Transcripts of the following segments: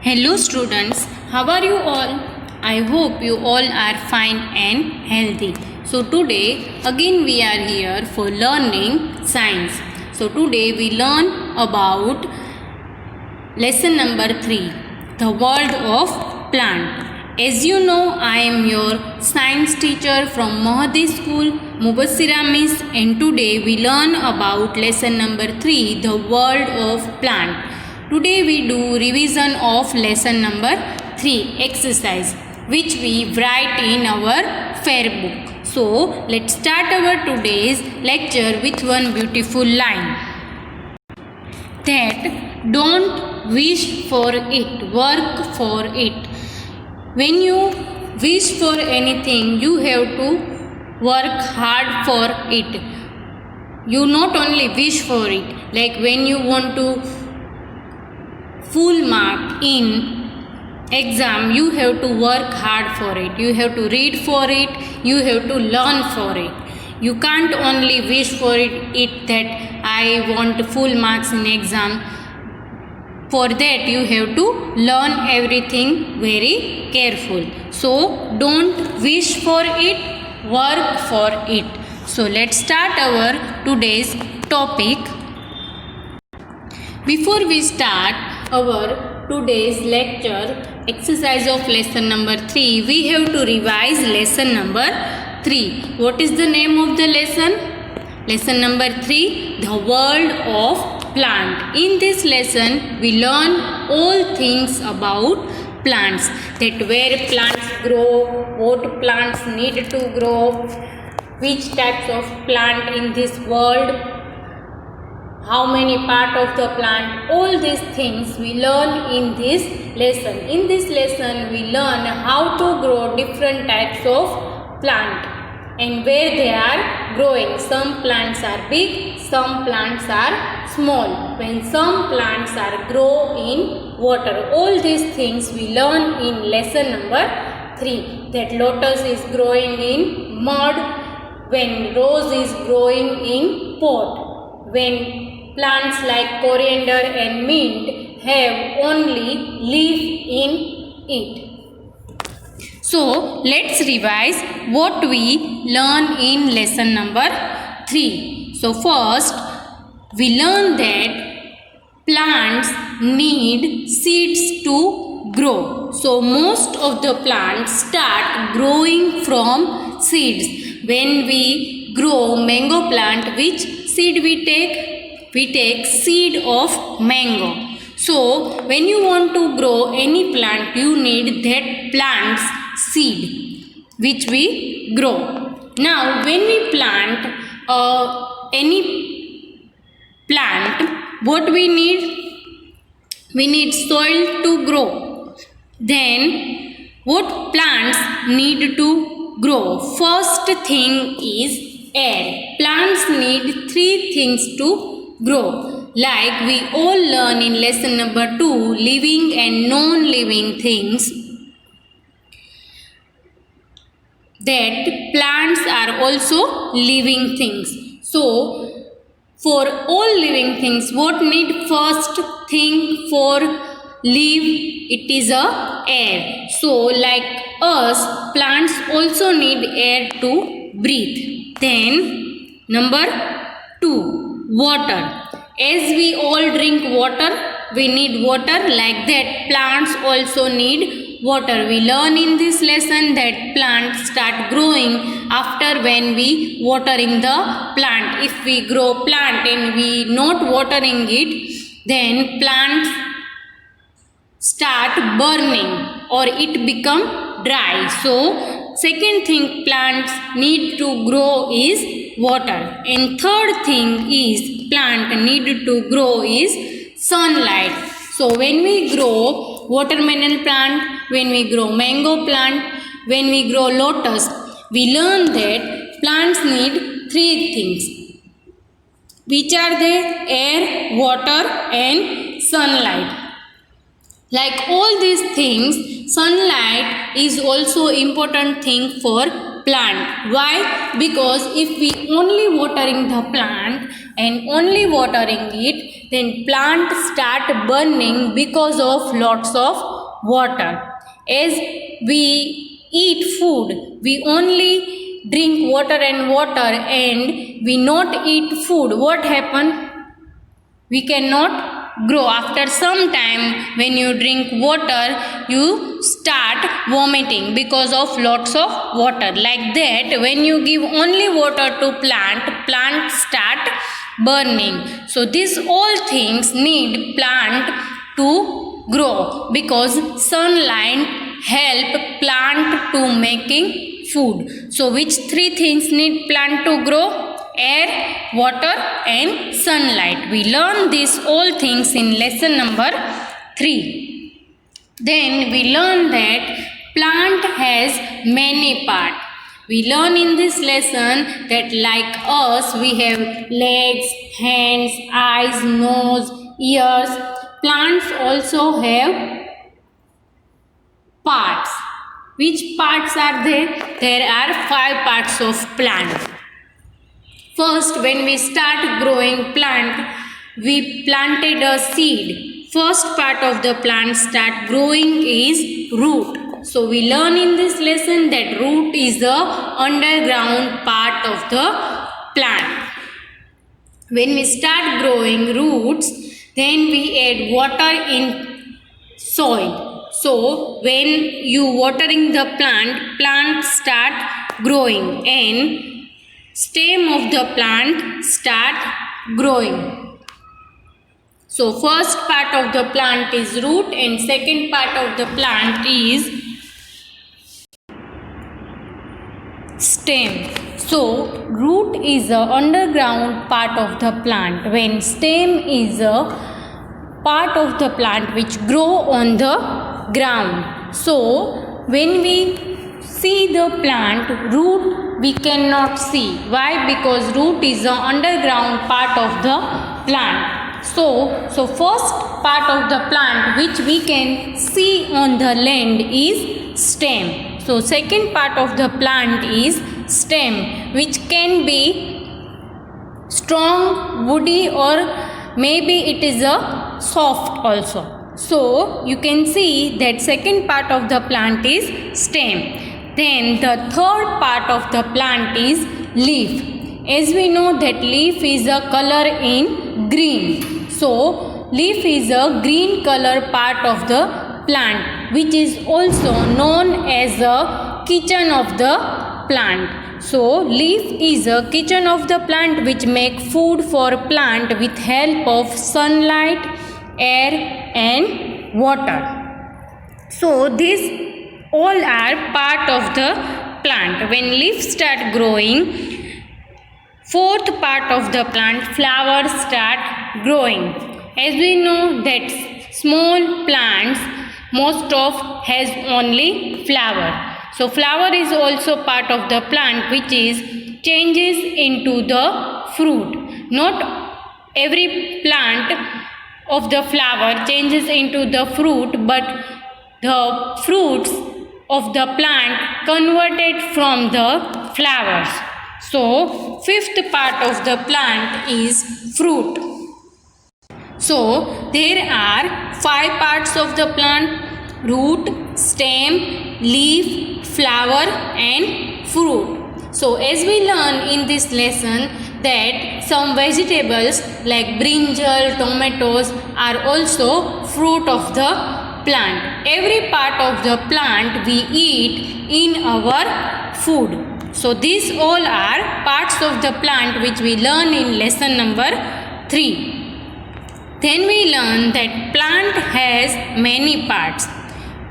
Hello students, how are you all? I hope you all are fine and healthy. So today again we are here for learning science. So today we learn about lesson number 3, the world of plant. As you know, I am your science teacher from Mahadi School, Mubassira Miss, and today we learn about lesson number 3, the world of plant. Today we do revision of lesson number 3 exercise which we write in our fair book. So let's start our today's lecture with one beautiful line. That don't wish for it, work for it. When you wish for anything, you have to work hard for it. You not only wish for it, like when you want to full mark in exam, you have to work hard for it. You have to read for it. You have to learn for it. You can't only wish for it that I want full marks in exam. For that you have to learn everything very careful. So don't wish for it, work for it. So let's start our today's topic. Before we start our today's lecture exercise of lesson number 3, we have to revise lesson number 3. What is the name of the lesson? Lesson number 3, the world of plant. In this lesson we learn all things about plants, that where plants grow, what plants need to grow, which types of plant in this world, how many part of the plant. All these things we learn in this lesson. In this lesson we learn how to grow different types of plant and where they are growing. Some plants are big, some plants are small, when some plants are grow in water. All these things we learn in lesson number 3, that lotus is growing in mud, when rose is growing in pot, when plants like coriander and mint have only leaf in it. So let's revise what we learn in lesson number 3. So first we learn that plants need seeds to grow. So most of the plants start growing from seeds. When we grow mango plant, which seed we take? We take seed of mango. So when you want to grow any plant, you need that plant's seed which we grow. Now when we plant any plant, what we need? We need soil to grow. Then what plants need to grow? First thing is air. Plants need 3 things to grow. Like we all learn in lesson number 2, living and non-living things, that plants are also living things. So for all living things, what need first thing for live? It is a air. So like us, plants also need air to breathe. Then number 2, water. As we all drink water, we need water. Like that, plants also need water. We learn in this lesson that plants start growing after when we watering the plant. If we grow plant and we not watering it, then plants start burning or it become dry. So second thing plants need to grow is water. And third thing is plant need to grow is sunlight. So when we grow watermelon plant, when we grow mango plant, when we grow lotus, we learn that plants need 3 things. Which are they? Air, water and sunlight. Like all these things, sunlight is also important thing for plant. Why? Because if we only watering the plant and only watering it, then plant start burning because of lots of water. As we eat food, we only drink water and we not eat food. What happen? We cannot grow. After some time, when you drink water, you start vomiting because of lots of water. Like that, when you give only water to plant start burning. So these all things need plant to grow, because sunlight help plant to making food. So which three things need plant to grow? Air, water and sunlight. We learn these all things in lesson number 3. Then we learn that plant has many parts. We learn in this lesson that like us, we have legs, hands, eyes, nose, ears. Plants also have parts. Which parts are there? There are 5 parts of plant. First, when we start growing plant, we planted a seed. First part of the plant start growing is root. So we learn in this lesson that root is the underground part of the plant. When we start growing roots, then we add water in soil. So when you watering the plant start growing and stem of the plant start growing. So first part of the plant is root and second part of the plant is stem. So root is a underground part of the plant, when stem is a part of the plant which grow on the ground. So when we see the plant, root we cannot see. Why? Because root is the underground part of the plant. So first part of the plant which we can see on the land is stem. So second part of the plant is stem, which can be strong, woody, or maybe it is a soft also. So you can see that second part of the plant is stem. Then the third part of the plant is leaf. As we know that leaf is a color in green. So leaf is a green color part of the plant, which is also known as a kitchen of the plant. So leaf is a kitchen of the plant which make food for plant with help of sunlight, air and water. So this all are part of the plant. When leaves start growing, fourth part of the plant, flowers start growing. As we know that small plants most of has only flower. So flower is also part of the plant which is changes into the fruit. Not every plant of the flower changes into the fruit, but the fruits of the plant converted from the flowers. So fifth part of the plant is fruit. So there are 5 parts of the plant: root, stem, leaf, flower and fruit. So as we learn in this lesson that some vegetables like brinjal, tomatoes are also fruit of the plant. Every part of the plant we eat in our food. So these all are parts of the plant which we learn in lesson number 3. Then we learn that plant has many parts.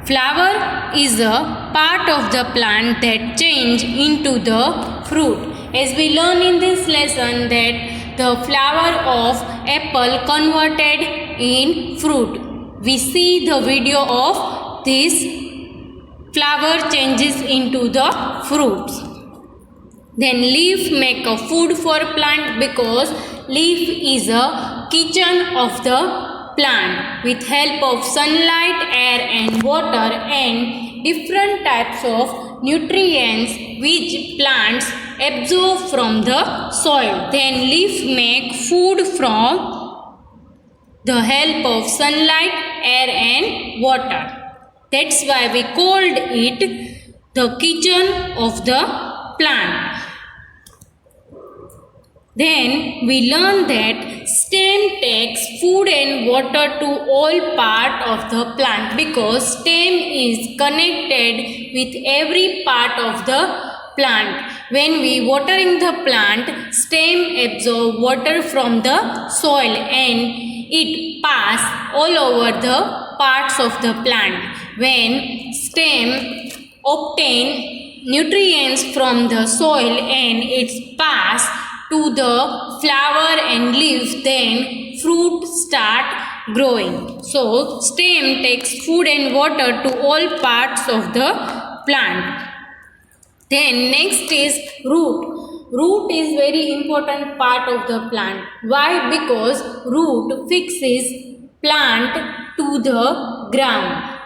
Flower is a part of the plant that change into the fruit. As we learn in this lesson that the flower of apple converted in fruit. We see the video of this flower changes into the fruits. Then leaf make a food for plant because leaf is a kitchen of the plant with help of sunlight, air and water and different types of nutrients which plants absorb from the soil. Then leaf make food from the help of sunlight, air and water. That's why we called it the kitchen of the plant. Then we learn that stem takes food and water to all part of the plant because stem is connected with every part of the plant. When we watering the plant, stem absorb water from the soil and it pass all over the parts of the plant. When stem obtain nutrients from the soil and it's pass to the flower and leaf, then fruit start growing. So stem takes food and water to all parts of the plant. Then next is root. Root is very important part of the plant. Why? Because root fixes plant to the ground.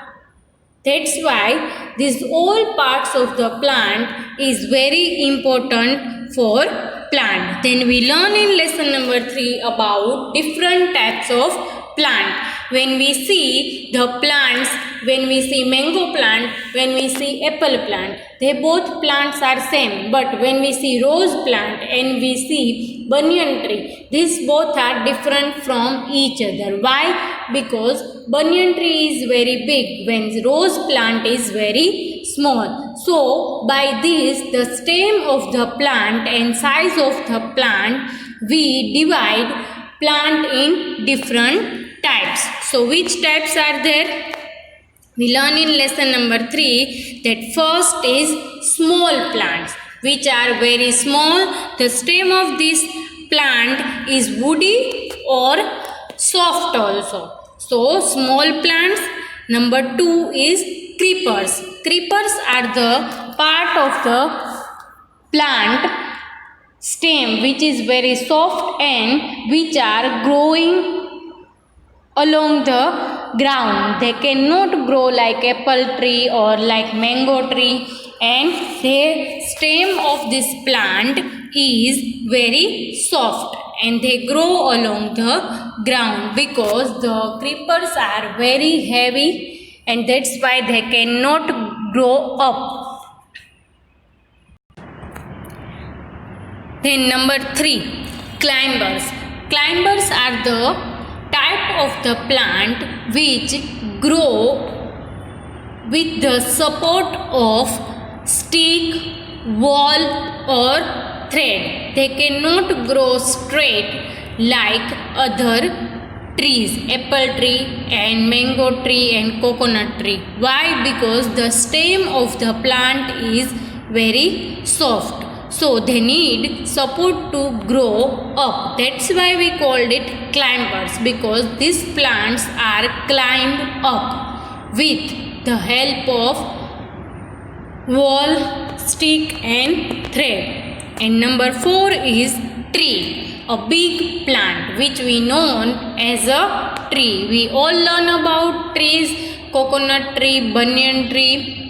That's why these all parts of the plant is very important for plant. Then we learn in lesson number 3 about different types of plant. When we see the plants, when we see mango plant, when we see apple plant, they both plants are same. But when we see rose plant and we see banyan tree, these both are different from each other. Why? Because banyan tree is very big when rose plant is very small. So by this, the stem of the plant and size of the plant, we divide plant in different types. So which types are there? We learn in lesson number 3 that first is small plants, which are very small. The stem of this plant is woody or soft also. So small plants. Number 2 is creepers. Creepers are the part of the plant stem which is very soft and which are growing along the ground. They cannot grow like apple tree or like mango tree, and the stem of this plant is very soft and they grow along the ground because the creepers are very heavy and that's why they cannot grow up. Then number 3, climbers. Climbers are the type of the plant which grow with the support of stick, wall or thread. They cannot grow straight like other trees, apple tree and mango tree and coconut tree. Why? Because the stem of the plant is very soft. So they need support to grow up. That's why we called it climbers, because these plants are climbed up with the help of wall, stick and thread. And number 4 is tree, a big plant which we known as a tree. We all learn about trees, coconut tree, banyan tree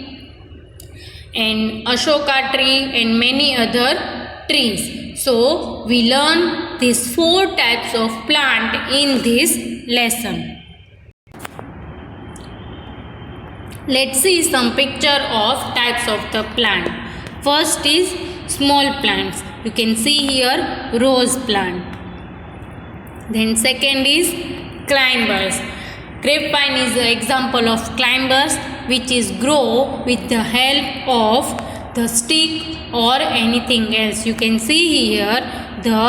and Ashoka tree and many other trees. So we learn these 4 types of plant in this lesson. Let's see some picture of types of the plant. First is small plants. You can see here rose plant. Then second is climbers. Grapevine is an example of climbers which is grow with the help of the stick or anything else. You can see here the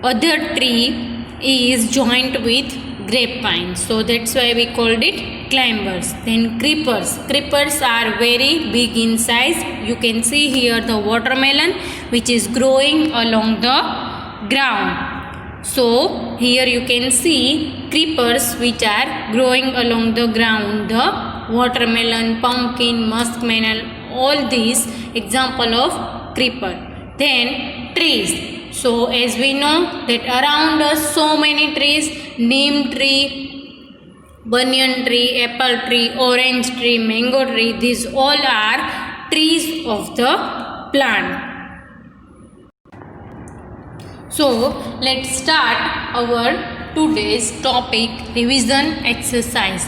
other tree is joined with grapevine. So that's why we called it climbers. Then creepers. Creepers are very big in size. You can see here the watermelon which is growing along the ground. So here you can see creepers which are growing along the ground. The watermelon, pumpkin, muskmelon, all these example of creeper. Then trees. So as we know that around us so many trees, neem tree, banyan tree, apple tree, orange tree, mango tree, these all are trees of the plant. So let's start our today's topic, revision exercise.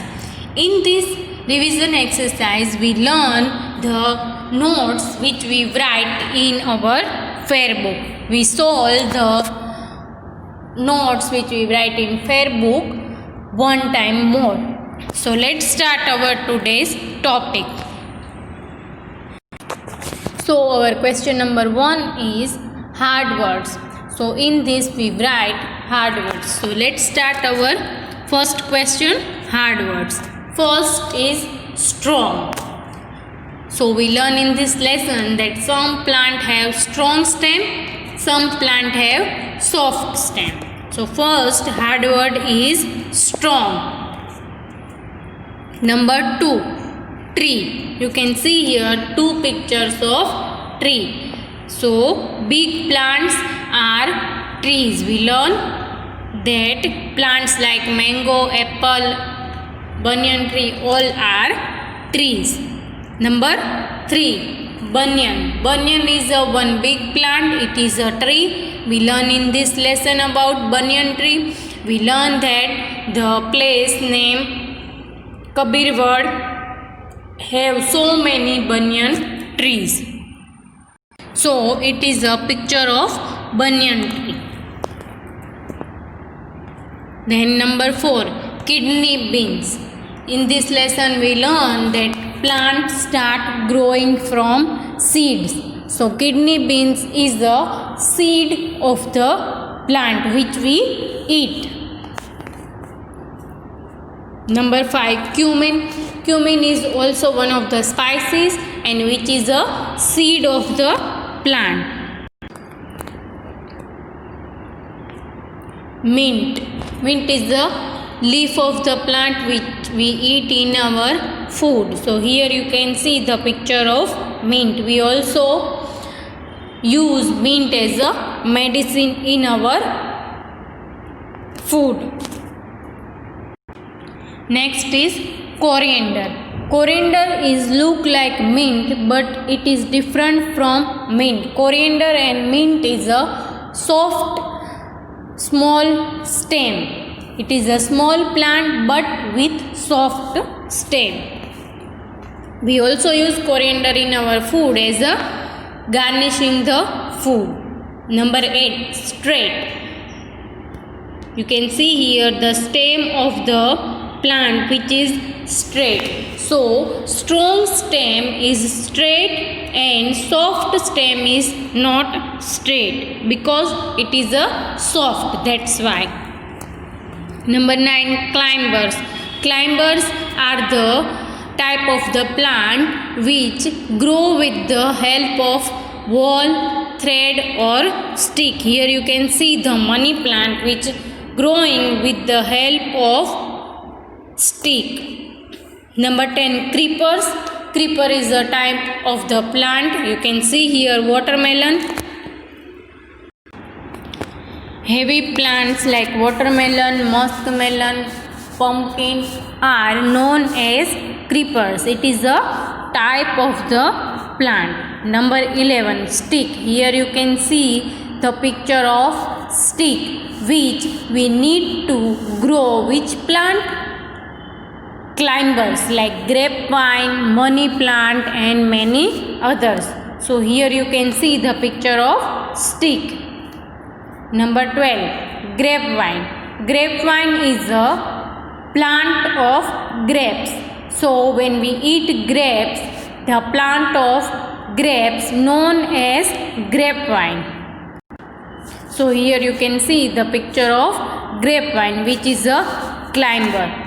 In this revision exercise, we learn the notes which we write in our fair book. We solve the notes which we write in fair book one time more. So let's start our today's topic. So our question number 1 is hard words. So in this we write hard words. So let's start our first question, hard words. First is strong. So we learn in this lesson that some plant have strong stem, some plant have soft stem. So first hard word is strong. Number 2, tree. You can see here two pictures of tree. So big plants are trees. We learn that plants like mango, apple, banyan tree all are trees. Number 3, banyan. Banyan is a one big plant. It is a tree. We learn in this lesson about banyan tree. We learn that the place name Kabirwad have so many banyan trees. So it is a picture of banyan tree. Then number 4, kidney beans. In this lesson we learn that plants start growing from seeds. So kidney beans is the seed of the plant which we eat. Number 5, cumin. Cumin is also one of the spices and which is a seed of the plant. Mint. Mint is the leaf of the plant which we eat in our food. So here you can see the picture of mint. We also use mint as a medicine in our food. Next is coriander. Coriander is look like mint but it is different from mint. Coriander and mint is a soft small stem. It is a small plant but with soft stem. We also use coriander in our food as a garnishing the food. Number 8, straight. You can see here the stem of the plant which is straight. So strong stem is straight and soft stem is not straight because it is a soft, that's why. Number 9, climbers. Climbers are the type of the plant which grow with the help of wall, thread or stick. Here you can see the money plant which growing with the help of stick. Number 10, creepers. Creeper is a type of the plant. You can see here watermelon. Heavy plants like watermelon, muskmelon, pumpkin are known as creepers. It is a type of the plant. Number 11, stick. Here you can see the picture of stick which we need to grow which plant? Climbers like grapevine, money plant and many others. So here you can see the picture of stick. Number 12, grapevine. Grapevine is a plant of grapes. So when we eat grapes, the plant of grapes known as grapevine. So here you can see the picture of grapevine which is a climber.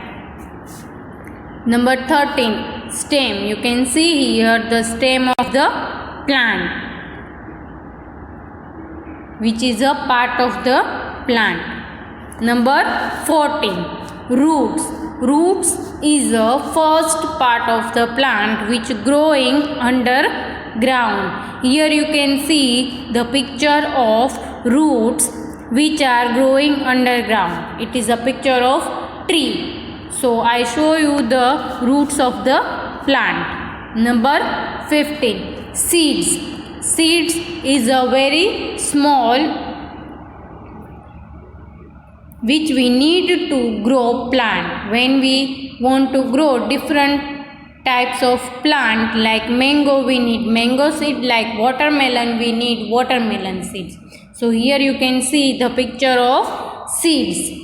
Number 13, stem. You can see here the stem of the plant which is a part of the plant. Number 14, roots. Roots is the first part of the plant which growing underground. Here you can see the picture of roots which are growing underground. It is a picture of tree. So I show you the roots of the plant. Number 15, seeds. Seeds is a very small which we need to grow plant. When we want to grow different types of plant, like mango we need mango seed, like watermelon we need watermelon seeds. So here you can see the picture of seeds.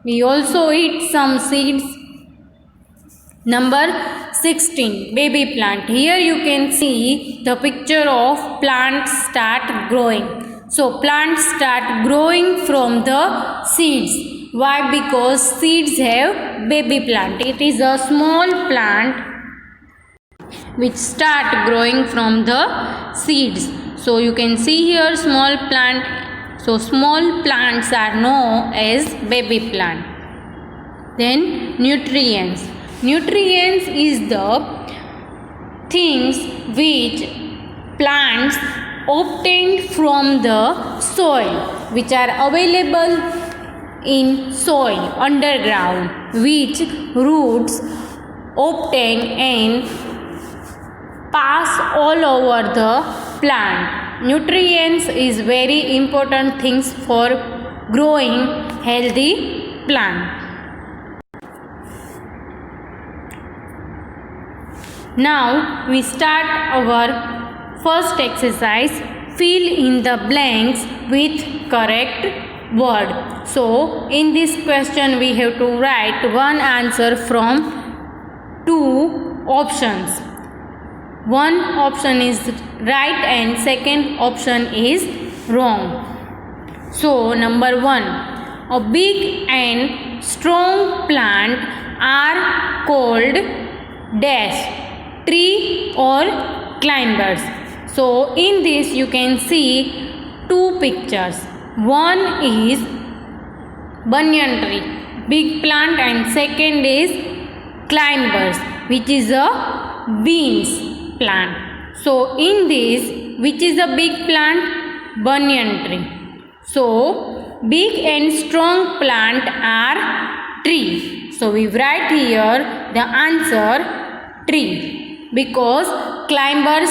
We also eat some seeds. Number 16, baby plant. Here you can see the picture of plants start growing. So plants start growing from the seeds. Why? Because seeds have baby plant. It is a small plant which start growing from the seeds. So you can see here small plant. So small plants are known as baby plant. Then nutrients. Nutrients is the things which plants obtained from the soil, which are available in soil underground, which roots obtain and pass all over the plant. Nutrients is very important things for growing healthy plant. Now we start our first exercise. Fill in the blanks with correct word. So in this question we have to write one answer from two options. One option is right and second option is wrong. So number 1, a big and strong plant are called dash, tree or climbers. So in this you can see two pictures. One is banyan tree, big plant, and second is climbers, which is a beans plant. So in this, which is a big plant? Banyan tree. So big and strong plant are tree. So we write here the answer tree, because climbers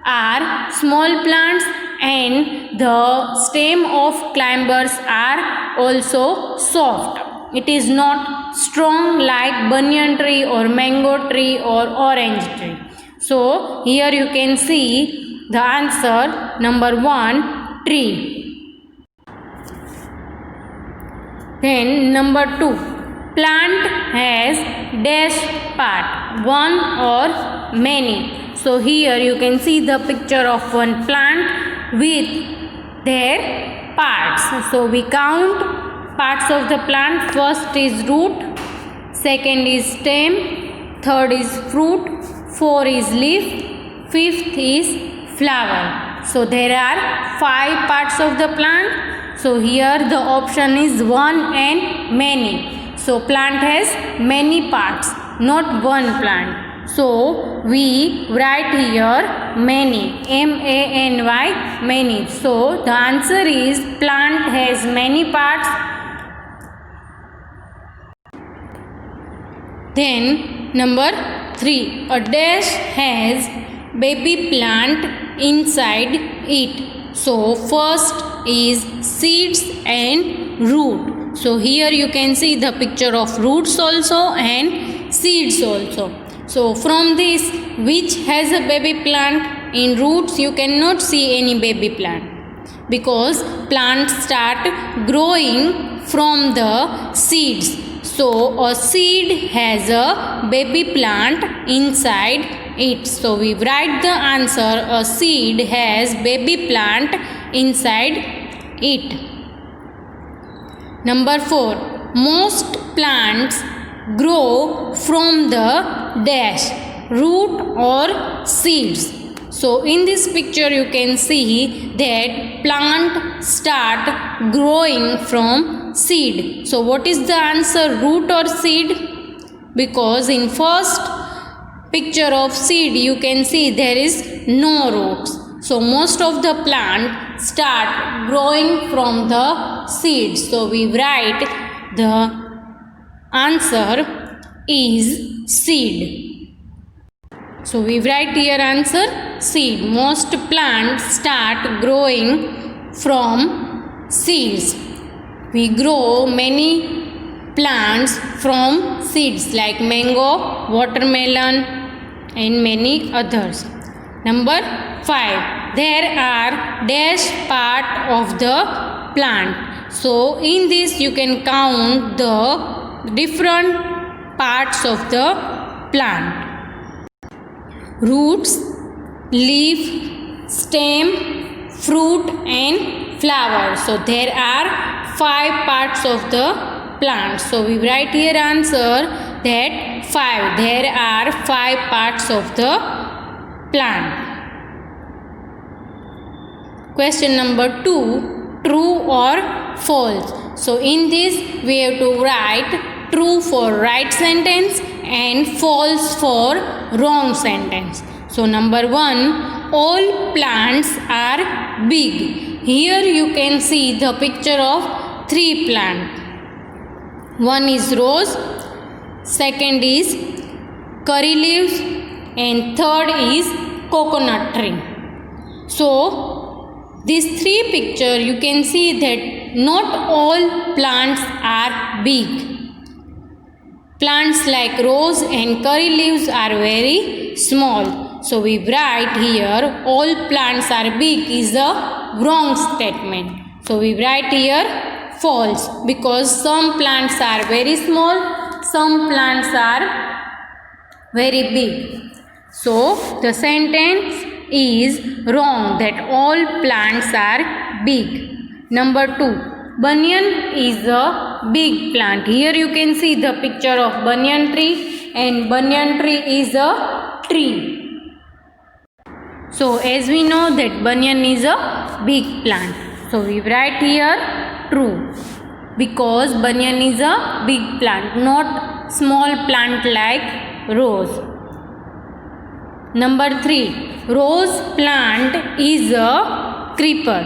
are small plants and the stem of climbers are also soft. It is not strong like banyan tree or mango tree or orange tree. So here you can see the answer number 1, tree. Then number 2, plant has dash part, one or many. So here you can see the picture of one plant with their parts. So we count parts of the plant. First is root, second is stem, third is fruit, 4 is leaf, 5th is flower. So there are 5 parts of the plant. So here the option is one and many. So plant has many parts, not one plant. So we write here many, M-A-N-Y, many. So the answer is plant has many parts. Then number 3, a dash has baby plant inside it. So first is seeds and root. So here you can see the picture of roots also and seeds also. So from this, which has a baby plant? In roots you cannot see any baby plant, because plants start growing from the seeds. So a seed has a baby plant inside it. So we write the answer, a seed has baby plant inside it. Number 4, most plants grow from the dash, root or seeds. So in this picture you can see that plant start growing from seed. So what is the answer, root or seed? Because in first picture of seed you can see there is no roots. So most of the plant start growing from the seeds. So we write the answer is seed. So we write here answer seed. Most plants start growing from seeds. We grow many plants from seeds like mango, watermelon, and many others. Number 5. There are dash part of the plant. So in this you can count the different parts of the plant: roots, leaf, stem, fruit, and flower. So there are 5 parts of the plant. So we write here answer that 5. There are 5 parts of the plant. Question number 2. True or false? So in this we have to write true for right sentence and false for wrong sentence. So number 1. All plants are big. Here you can see the picture of 3 plants. One is rose, second is curry leaves, and third is coconut tree. So these 3 pictures you can see that not all plants are big. Plants like rose and curry leaves are very small. So we write here all plants are big is a wrong statement. So we write here false, because some plants are very small, some plants are very big. So the sentence is wrong, that all plants are big. Number 2. Banyan is a big plant. Here you can see the picture of banyan tree, and banyan tree is a tree. So as we know that banyan is a big plant. So we write here true, because banyan is a big plant, not small plant like rose. Number 3. Rose plant is a creeper.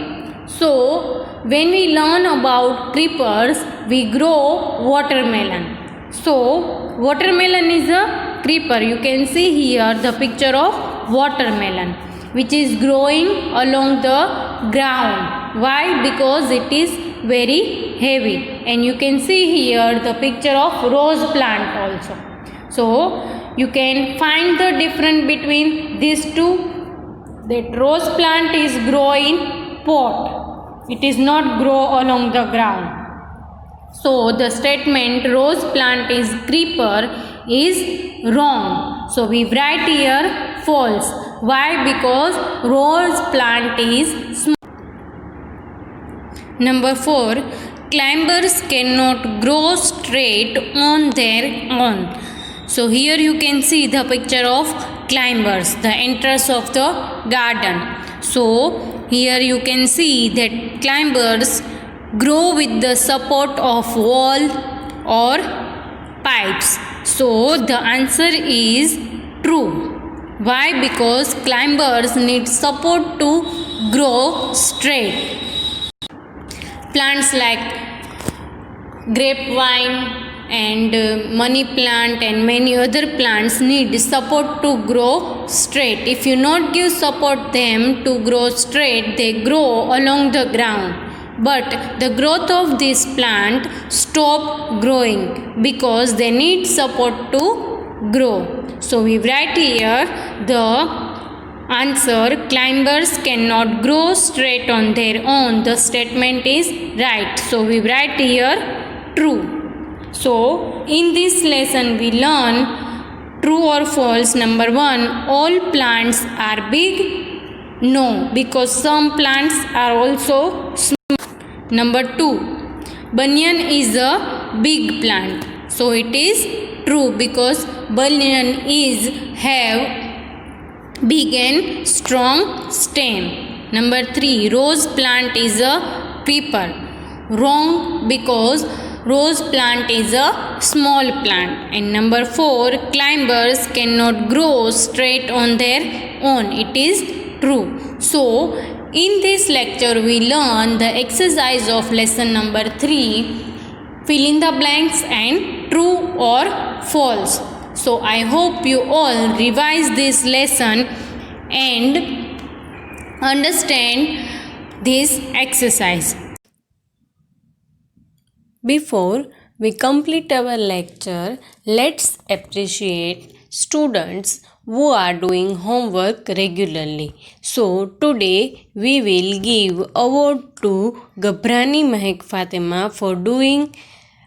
So when we learn about creepers, we grow watermelon. So watermelon is a creeper. You can see here the picture of watermelon, which is growing along the ground. Why? Because it is very heavy. And you can see here the picture of rose plant also. So you can find the difference between these two, that rose plant is grow in pot. It is not grow along the ground. So the statement rose plant is creeper is wrong. So we write here false. Why? Because rose plant is small. Number 4. Climbers cannot grow straight on their own. So here you can see the picture of climbers, the entrance of the garden. So here you can see that climbers grow with the support of wall or pipes. So the answer is true. Why? Because climbers need support to grow straight. Plants like grapevine and money plant and many other plants need support to grow straight. If you not give support them to grow straight, they grow along the ground. But the growth of this plant stop growing because they need support to grow. So we write here the answer climbers cannot grow straight on their own. The statement is right. So we write here true. So in this lesson we learn true or false. Number 1. All plants are big. No, because some plants are also small. Number 2. Banyan is a big plant. So it is true, because banyan is have big and strong stem. Number 3. Rose plant is a creeper. Wrong, because rose plant is a small plant. And number 4. Climbers cannot grow straight on their own. It is true. So in this lecture we learn the exercise of lesson number 3, fill in the blanks and true or false. So I hope you all revise this lesson and understand this exercise. Before we complete our lecture. Let's appreciate students who are doing homework regularly. So today we will give award to Gabrani Mahek Fatima for doing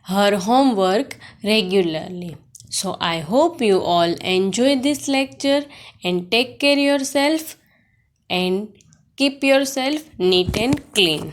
her homework regularly. So I hope you all enjoy this lecture and take care yourself and keep yourself neat and clean.